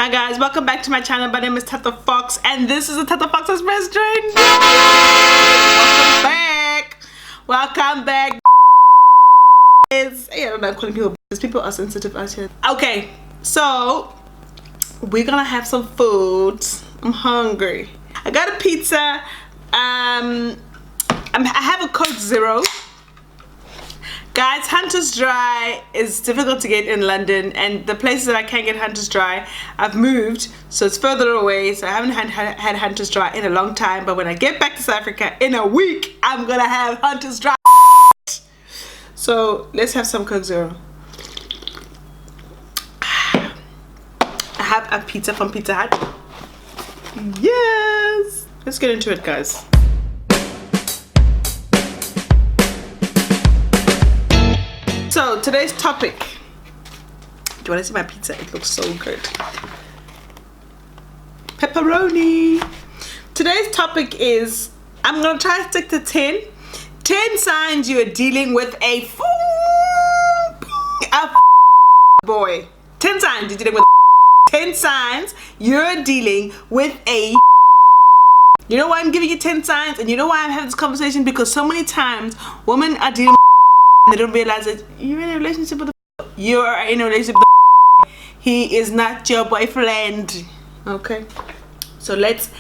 Hi guys, welcome back to my channel. My name is Thatofox and this is a Thatofox's restaurant. Welcome back. I don't know, I'm calling people because people are sensitive out here. Okay, so we're gonna have some food. I'm hungry. I got a pizza. I have a Coke Zero. Guys, Hunter's Dry is difficult to get in London, and the places that I can get Hunter's Dry, I've moved, so it's further away, so I haven't had Hunter's Dry in a long time. But when I get back to South Africa in a week, I'm gonna have Hunter's Dry. So let's have some Coke Zero. I have a pizza from Pizza Hut. Yes, let's get into it, guys. So today's topic, do you want to see my pizza? It looks so good. Pepperoni. Today's topic is, I'm going to try to stick to 10 signs you are dealing with a boy. 10 signs you're dealing with 10 signs you're dealing with a. You know why I'm giving you 10 signs, and you know why I'm having this conversation? Because so many times women are dealing with they don't realize that you're in a relationship with you're in a relationship with he is not your boyfriend. Okay, so let's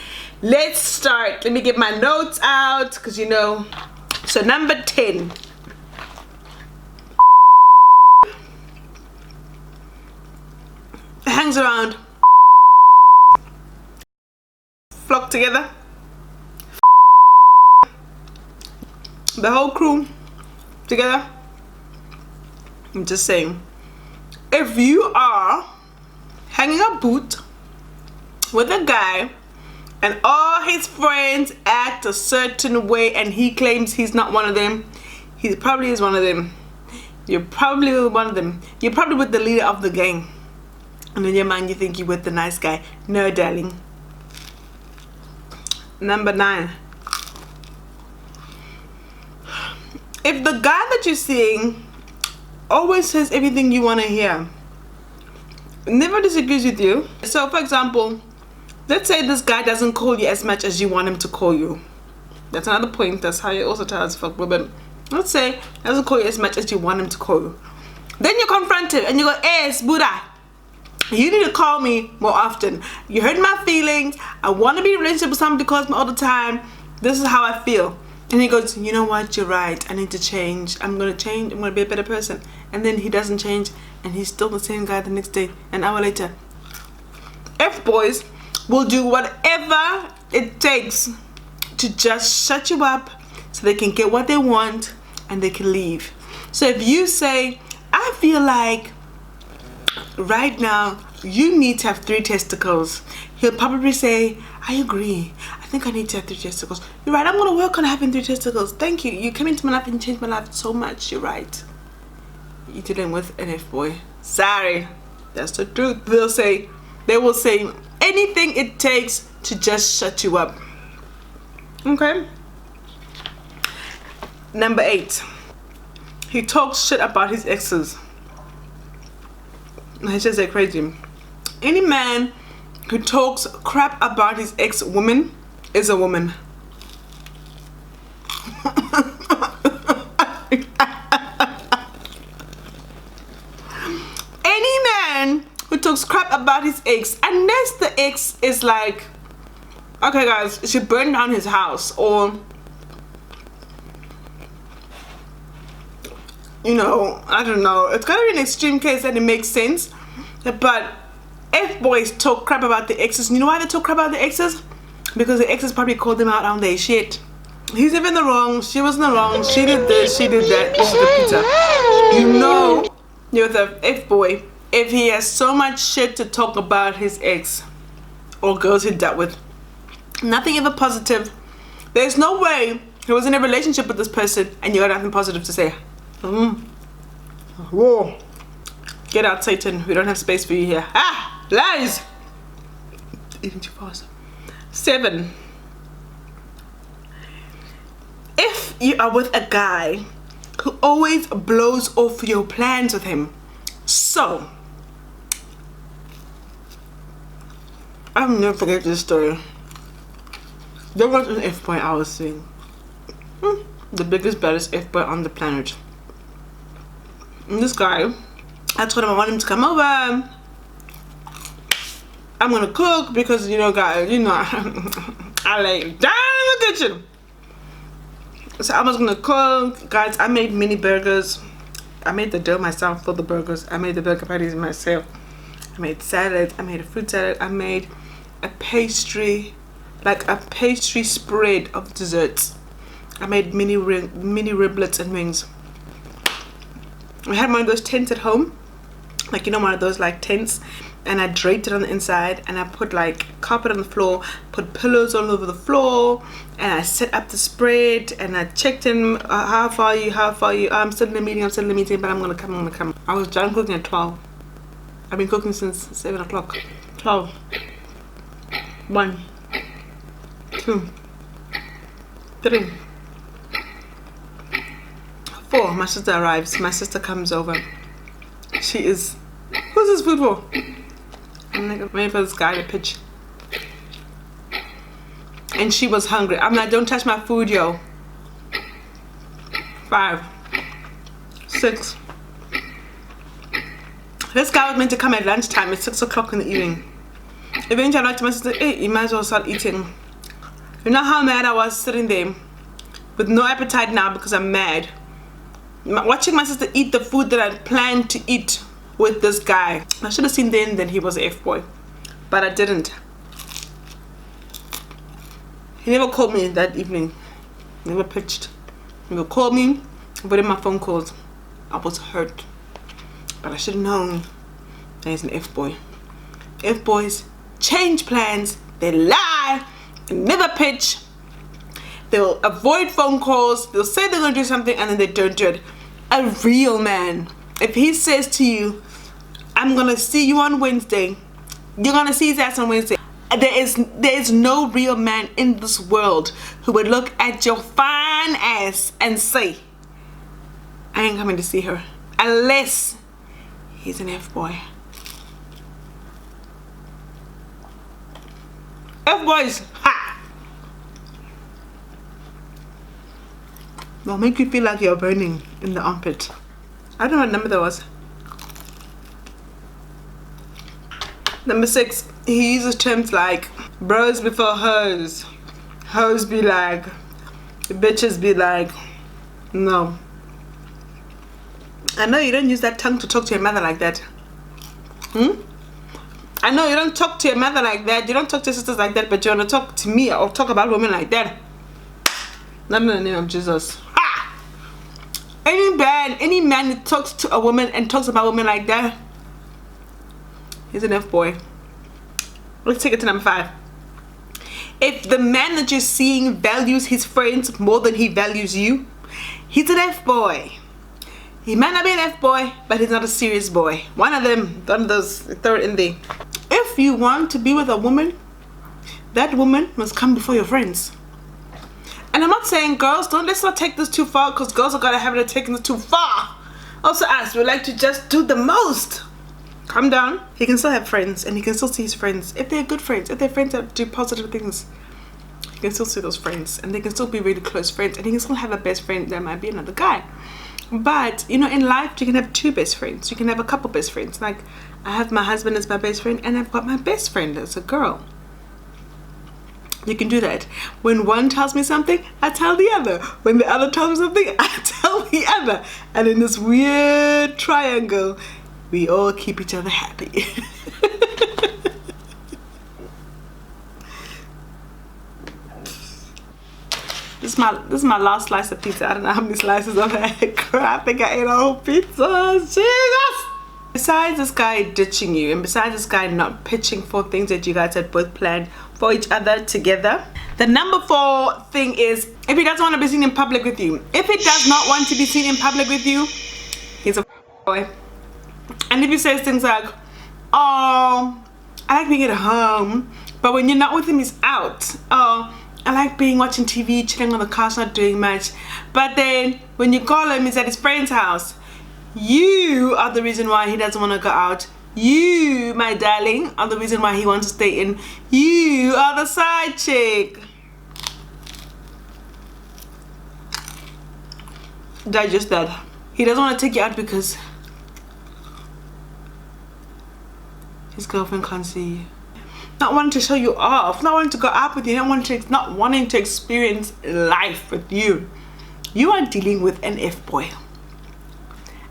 start. Let me get my notes out, because you know. So number 10, hangs around, flock together, the whole crew together. I'm just saying, if you are hanging a boot with a guy and all his friends act a certain way and he claims he's not one of them, he probably is one of them. You're probably with one of them. You're probably with the leader of the gang, and in your mind you think you're with the nice guy. No, darling. Number 9, if the guy that you're seeing always says everything you want to hear, never disagrees with you. So for example, let's say this guy doesn't call you as much as you want him to call you. That's another point. That's how you also tell us fuck women. Let's say he doesn't call you as much as you want him to call you. Then you confront him and you go, hey Buddha, you need to call me more often. You hurt my feelings. I want to be in a relationship with somebody who calls me all the time. This is how I feel. And he goes, you know what, you're right, I need to change. I'm going to change, I'm going to be a better person. And then he doesn't change, and he's still the same guy the next day, an hour later. F-boys will do whatever it takes to just shut you up so they can get what they want and they can leave. So if you say, I feel like right now you need to have 3 testicles, he'll probably say, I agree. I think I need to have 3 testicles. You're right, I'm going to work on having 3 testicles. Thank you. You came into my life and changed my life so much. You're right. You're dealing with an F-boy. Sorry. That's the truth. They will say anything it takes to just shut you up. Okay? Number 8. He talks shit about his exes. I just say crazy. Any man who talks crap about his ex-woman is a woman. Any man who talks crap about his ex, unless the ex is like, okay guys, she burned down his house, or you know, I don't know, it's gotta be an extreme case that it makes sense. But F-boys talk crap about the exes. You know why they talk crap about the exes? Because the exes probably called them out on their shit. He's even in the wrong, she was in the wrong, she did this, she did that, this is the pizza. You know you're the F-boy if he has so much shit to talk about his ex or girls he dealt with. Nothing ever positive. There's no way he was in a relationship with this person and you got nothing positive to say. Whoa. Get out, Satan. We don't have space for you here. Ah! Lies! Eating too fast. 7. If you are with a guy who always blows off your plans with him, so I'll never forget this story. There was an F-boy I was seeing. The biggest, baddest F-boy on the planet. And this guy, I told him I want him to come over. I'm gonna cook because, you know, guys, you know, I lay down in the kitchen. So I was gonna cook. Guys, I made mini burgers. I made the dough myself for the burgers. I made the burger patties myself. I made salads. I made a fruit salad. I made a pastry, like a pastry spread of desserts. I made mini riblets and wings. I had one of those tents at home, like, you know, one of those like tents, and I draped it on the inside, and I put like carpet on the floor, put pillows all over the floor, and I set up the spread, and I checked in, how far are you, I'm still in the meeting, but I'm gonna come. I was done cooking at 12. I've been cooking since 7 o'clock. 12. 1, 2, 3, 4. My sister arrives. My sister comes over. She is, who's this food for? I'm like, waiting for this guy to pitch. And she was hungry. I'm like, don't touch my food, yo. 5, 6. This guy was meant to come at lunchtime at 6 o'clock in the evening. Eventually I went to my sister, hey, you might as well start eating. You know how mad I was sitting there with no appetite now because I'm mad. Watching my sister eat the food that I planned to eat with this guy. I should have seen then that he was an F-boy, but I didn't. He never called me that evening. Never pitched. Never called me. But in my phone calls, I was hurt. But I should have known that he's an F-boy. F-boys change plans. They lie. They never pitch. They'll avoid phone calls. They'll say they're going to do something and then they don't do it. A real man, if he says to you, I'm going to see you on Wednesday, you're going to see his ass on Wednesday. There is no real man in this world who would look at your fine ass and say, I ain't coming to see her. Unless he's an F-boy. F-boys, ha! They'll make you feel like you're burning in the armpit. I don't know what number that was. Number 6, he uses terms like bros before hoes. Hoes be like, bitches be like, no. I know you don't use that tongue to talk to your mother like that. I know you don't talk to your mother like that. You don't talk to your sisters like that, but you want to talk to me or talk about women like that. Not in the name of Jesus. Ha! Any man that talks to a woman and talks about women like that, he's an F-boy. Let's take it to number 5. If the man that you're seeing values his friends more than he values you, he's an F-boy. He might not be an F-boy, but he's not a serious boy. One of those, throw it in there. If you want to be with a woman, that woman must come before your friends. And I'm not saying girls, let's not take this too far, because girls are gonna have it taken too far. Also us, we like to just do the most. Calm down. He can still have friends, and he can still see his friends. If they're good friends, if they're friends that do positive things, he can still see those friends, and they can still be really close friends, and he can still have a best friend that might be another guy. But, you know, in life, you can have 2 best friends. You can have a couple best friends. Like, I have my husband as my best friend, and I've got my best friend as a girl. You can do that. When one tells me something, I tell the other. When the other tells me something, I tell the other. And in this weird triangle, we all keep each other happy. This is my last slice of pizza. I don't know how many slices I've had. I think I ate a whole pizza. Jesus! Besides this guy ditching you, and besides this guy not pitching for things that you guys had both planned for each other together, the number 4 thing is, if he doesn't want to be seen in public with you, if he does not want to be seen in public with you, he's a boy. And if he says things like, oh, I like being at home, but when you're not with him, he's out. Oh, I like watching TV, chilling on the couch, not doing much. But then when you call him, he's at his friend's house. You are the reason why he doesn't want to go out. You, my darling, are the reason why he wants to stay in. You are the side chick. Digest that. He doesn't want to take you out because his girlfriend can't see you. Not wanting to show you off, not wanting to go out with you, not wanting to experience life with you. You are dealing with an F-boy.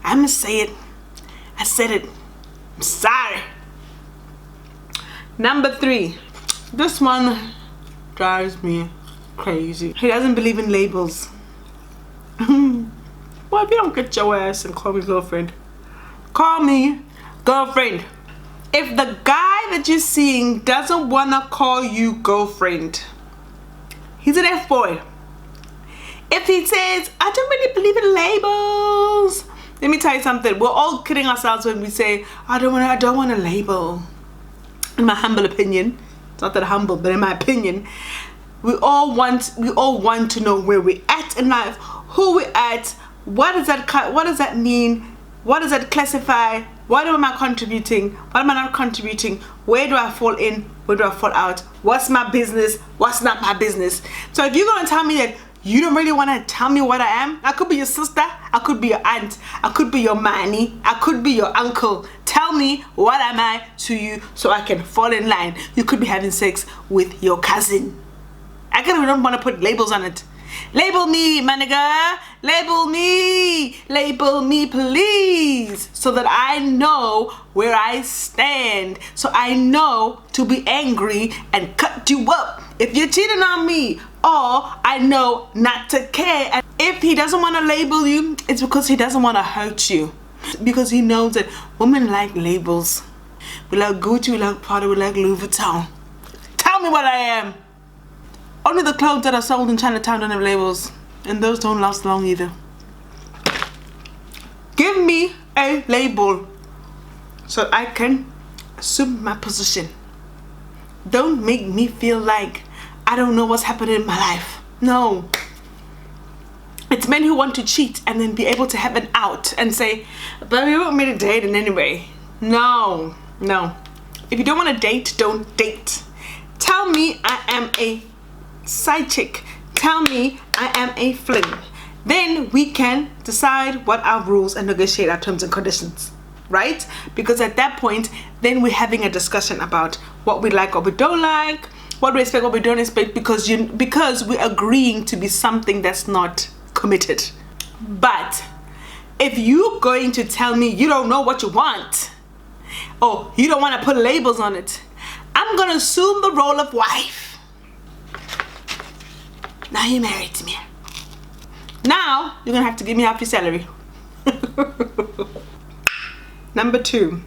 I'm gonna say it. I said it. I'm sorry. Number 3. This one drives me crazy. He doesn't believe in labels. Well, if you don't get your ass and call me girlfriend, call me girlfriend. If the guy that you're seeing doesn't wanna call you girlfriend, he's an F-boy. If he says, I don't really believe in labels, let me tell you something. We're all kidding ourselves when we say, I don't want a label. In my humble opinion, it's not that humble, but in my opinion, we all want to know where we're at in life, who we're at, what does that mean, what does that classify, what am I contributing, what am I not contributing, where do I fall in, where do I fall out, what's my business, what's not my business. So if you're gonna tell me that you don't really want to tell me what I am, I could be your sister, I could be your aunt, I could be your manny, I could be your uncle. Tell me what am I to you so I can fall in line. You could be having sex with your cousin. I don't want to put labels on it. Label me, my nigga. Label me please, so that I know where I stand, so I know to be angry and cut you up if you're cheating on me, or I know not to care. And if he doesn't want to label you, it's because he doesn't want to hurt you, because he knows that women like labels. We like Gucci, we like Prada, we like Louis Vuitton. Tell me what I am. Only the clothes that are sold in Chinatown don't have labels, and those don't last long either. Give me a label so I can assume my position. Don't make me feel like I don't know what's happening in my life. No. It's men who want to cheat and then be able to have an out and say, but we want me to date in anyway. No. If you don't want to date, don't date. Tell me I am a side chick. Tell me I am a fling. Then we can decide what our rules and negotiate our terms and conditions, right? Because at that point, then we're having a discussion about what we like, what we don't like, what we expect, what we don't expect, because we're agreeing to be something that's not committed. But if you're going to tell me you don't know what you want, or you don't want to put labels on it, I'm gonna assume the role of wife. Now you're married to me. Now you're gonna have to give me half your salary. Number 2.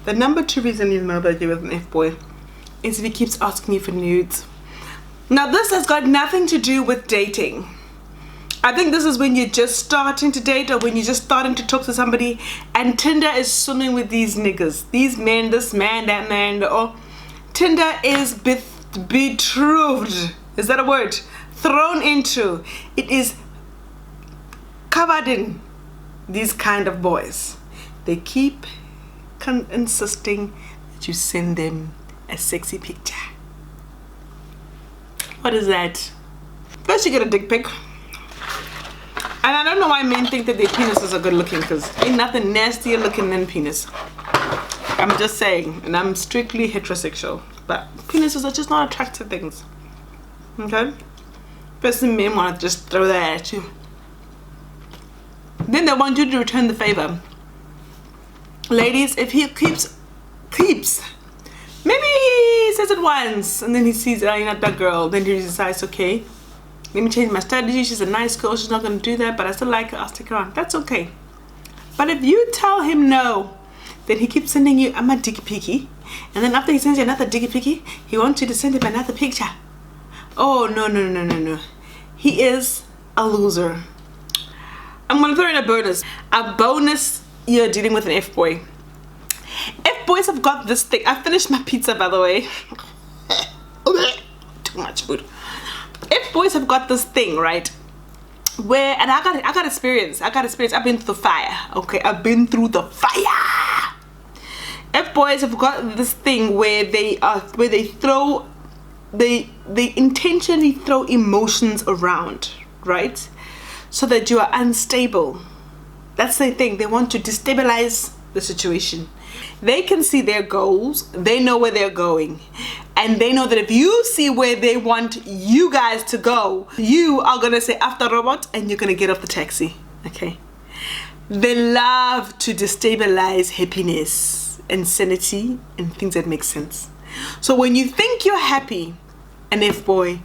The number 2 reason you know that you're with an F-boy is if he keeps asking you for nudes. Now this has got nothing to do with dating. I think this is when you're just starting to date, or when you're just starting to talk to somebody, and Tinder is swimming with these niggas, these men, this man, that man, or Tinder is betrothed. Is that a word? Thrown into. It is covered in these kind of boys. They keep insisting that you send them a sexy picture. What is that? First you get a dick pic. And I don't know why men think that their penises are good looking, because ain't nothing nastier looking than penis. I'm just saying, and I'm strictly heterosexual, but penises are just not attractive things. Okay? First men want to just throw that at you. Then they want you to return the favor. Ladies, if he keeps, maybe he says it once and then he sees, oh, you're not that girl, then he decides, okay, let me change my strategy. She's a nice girl, she's not going to do that, but I still like her, I'll stick her on. That's okay. But if you tell him no, then he keeps sending you a dicky picky, and then after he sends you another dicky picky, he wants you to send him another picture. Oh, no. He is a loser. I'm going to throw in a bonus. A bonus, you're dealing with an F-boy. F-boys have got this thing. I finished my pizza, by the way. Too much food. F-boys have got this thing, right? Where, and I got experience. I've been through the fire. Okay, I've been through the fire. F boys have got this thing where they intentionally throw emotions around, right? So that you are unstable. That's the thing. They want to destabilize the situation. They can see their goals. They know where they're going. And they know that if you see where they want you guys to go, you are going to say after robot and you're going to get off the taxi. Okay? They love to destabilize happiness and sanity and things that make sense. So when you think you're happy, an F-boy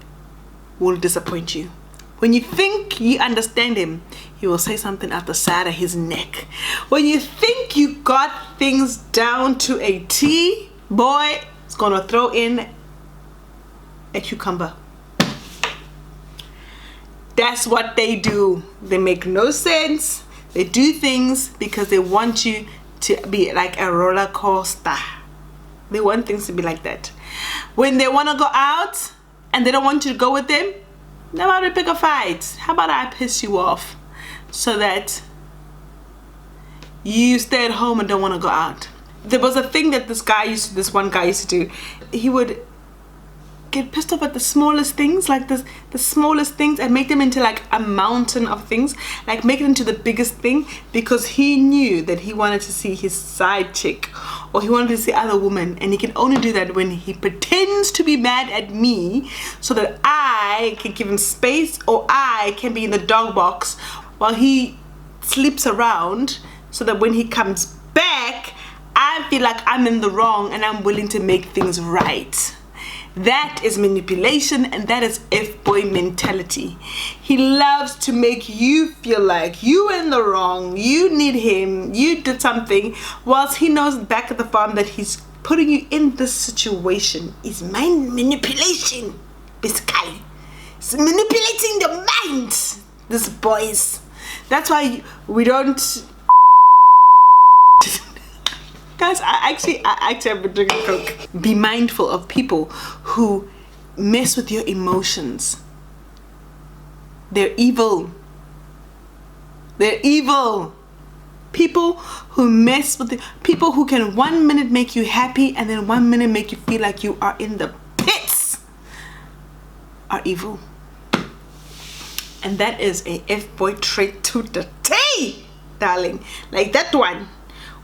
will disappoint you. When you think you understand him, he will say something at the side of his neck. When you think you got things down to a T, boy is gonna throw in a cucumber. That's what they do. They make no sense. They do things because they want you to be like a roller coaster. They want things to be like that. When they want to go out and they don't want you to go with them, how about we pick a fight? How about I piss you off so that you stay at home and don't want to go out? There was a thing that this one guy used to do. He would get pissed off at the smallest things, like the smallest things, and make them into like a mountain of things, like make it into the biggest thing, because he knew that he wanted to see his side chick or he wanted to see other women, and he can only do that when he pretends to be mad at me so that I can give him space, or I can be in the dog box while he sleeps around, so that when he comes back I feel like I'm in the wrong and I'm willing to make things right. That is manipulation, and that is F-boy mentality. He loves to make you feel like you in the wrong, you need him, you did something, whilst he knows back at the farm that he's putting you in this situation. It's mind manipulation, basically. It's manipulating the mind, this boys. That's why we don't... Guys, I actually have been drinking Coke. Be mindful of people who mess with your emotions. They're evil. They're evil. People who mess with people who can 1 minute make you happy and then 1 minute make you feel like you are in the pits are evil. And that is a F-boy trait to the T, darling. Like that one.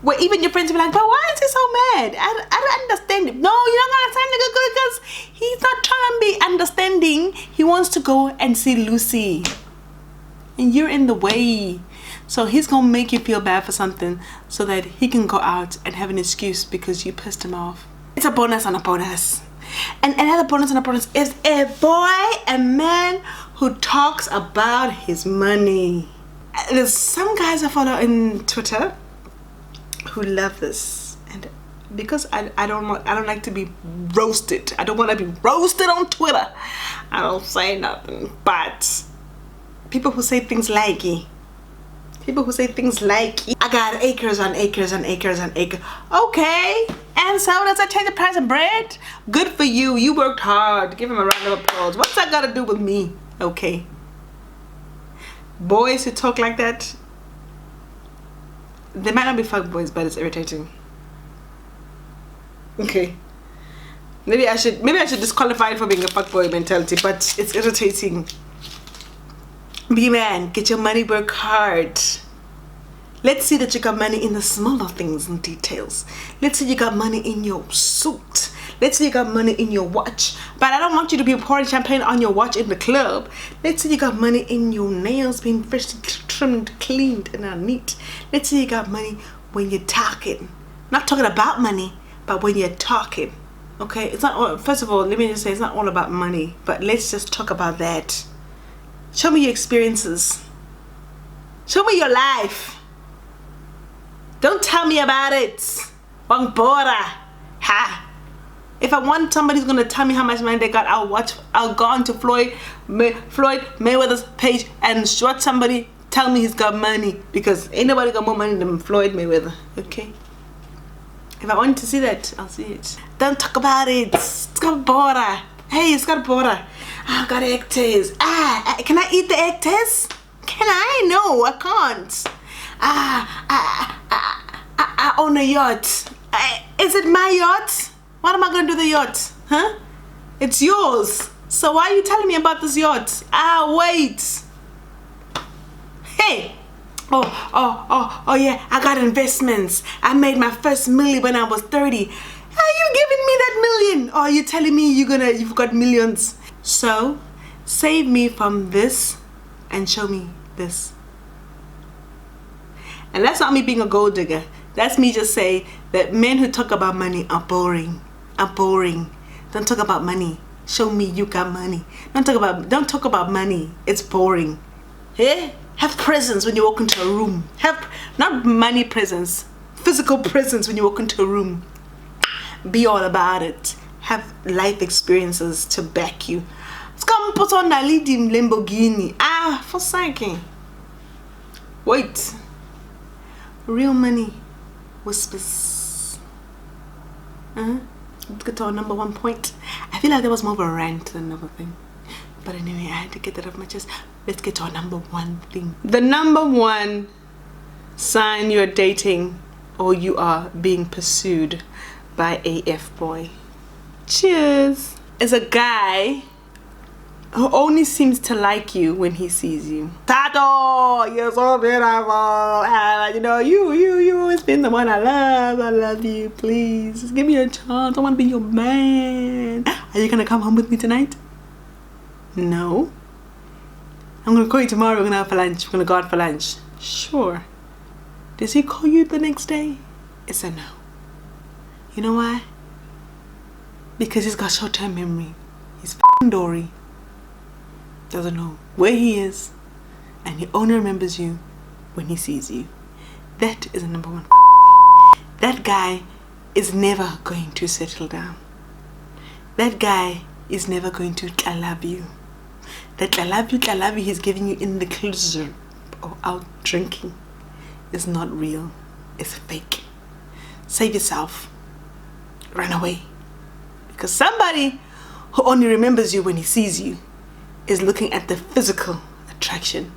Where even your friends will be like, but why is he so mad? I don't understand him. No, you don't understand him because he's not trying to be understanding. He wants to go and see Lucy. And you're in the way. So he's going to make you feel bad for something so that he can go out and have an excuse because you pissed him off. It's a bonus on a bonus. And another bonus on a bonus is a man who talks about his money. There's some guys I follow in Twitter who love this, and because I don't like to be roasted. I don't want to be roasted on Twitter. I don't say nothing, but people who say things like I got acres on acres on acres on acres. Okay, and so does that change the price of bread? Good for you. You worked hard. Give him a round of applause. What's that got to do with me? Okay, boys who talk like that, they might not be fuckboys, but it's irritating. Okay. Maybe I should disqualify it for being a fuckboy mentality, but it's irritating. Be man, get your money, work hard. Let's see that you got money in the smaller things and details. Let's see you got money in your suit. Let's say you got money in your watch, but I don't want you to be pouring champagne on your watch in the club. Let's say you got money in your nails being freshly trimmed, cleaned, and are neat. Let's say you got money when you're talking. Not talking about money, but when you're talking. Okay, it's not all, first of all, let me just say it's not all about money, but let's just talk about that. Show me your experiences. Show me your life. Don't tell me about it. Bang bora. Ha. If I want somebody who's gonna tell me how much money they got, I'll go on to Floyd Mayweather's page and watch somebody tell me he's got money, because ain't nobody got more money than Floyd Mayweather. Okay. If I want to see that, I'll see it. Don't talk about it. It's got border. Hey, it's got border. I've got actors. Can I eat the actors? Can I? No, I can't. I own a yacht. Is it my yacht? What am I gonna do with the yacht? Huh? It's yours. So why are you telling me about this yacht? Ah, wait. Hey. Oh yeah, I got investments. I made my first million when I was 30. Are you giving me that million? Or are you telling me you've got millions? So, save me from this and show me this. And that's not me being a gold digger. That's me just saying that men who talk about money are boring. Are boring. Don't talk about money. Show me you got money. Don't talk about money. It's boring. Hey? Have presence when you walk into a room. Have not money presence, physical presence when you walk into a room. Be all about it. Have life experiences to back you. Come put on a leading Lamborghini. Ah, for second. Wait. Real money whispers. Let's get to our number 1 point. I feel like there was more of a rant than another thing. But anyway, I had to get that off my chest. Let's get to our number 1 thing. The number 1 sign you're dating or you are being pursued by a F-boy. Cheers. Is a guy who only seems to like you when he sees you. Tato, you're so beautiful. And you know, you always been the one I love. I love you. Please, just give me a chance. I want to be your man. Are you gonna come home with me tonight? No. I'm gonna call you tomorrow. We're gonna have for lunch. We're gonna go out for lunch. Sure. Does he call you the next day? It's a no. You know why? Because he's got short-term memory. He's f***ing Dory. Doesn't know where he is, and he only remembers you when he sees you. That is a number 1. That guy is never going to settle down. That guy is never going to I love you. That I love you he's giving you in the club or out drinking is not real. It's fake. Save yourself. Run away. Because somebody who only remembers you when he sees you is looking at the physical attraction.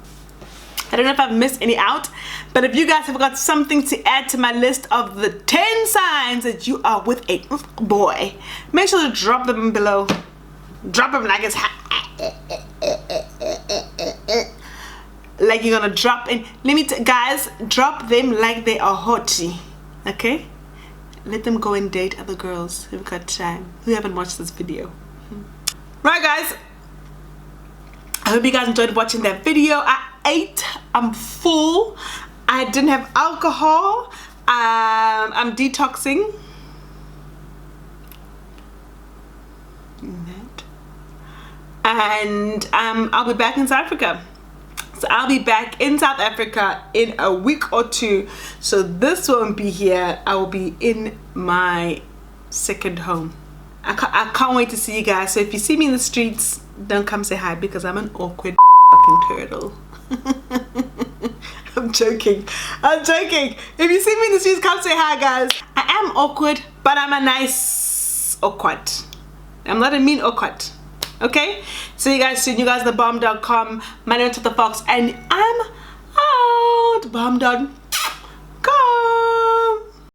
I don't know if I've missed any out, but if you guys have got something to add to my list of the 10 signs that you are with a boy, make sure to drop them below. Drop them like it's like you're gonna drop in. Guys, drop them like they are hotty. Okay? Let them go and date other girls who've got time, who haven't watched this video. Right, guys, I hope you guys enjoyed watching that video. I ate. I'm full. I didn't have alcohol. I'm detoxing. And I'll be back in South Africa. So I'll be back in South Africa in a week or 2. So this won't be here. I will be in my second home. I can't wait to see you guys. So if you see me in the streets, don't come say hi because I'm an awkward fucking turtle. I'm joking. I'm joking. If you see me in the streets, come say hi, guys. I am awkward, but I'm a nice awkward. I'm not a mean awkward. Okay? See you guys soon. You guys are thebomb.com. My name is Thatofox and I'm out. Bomb done.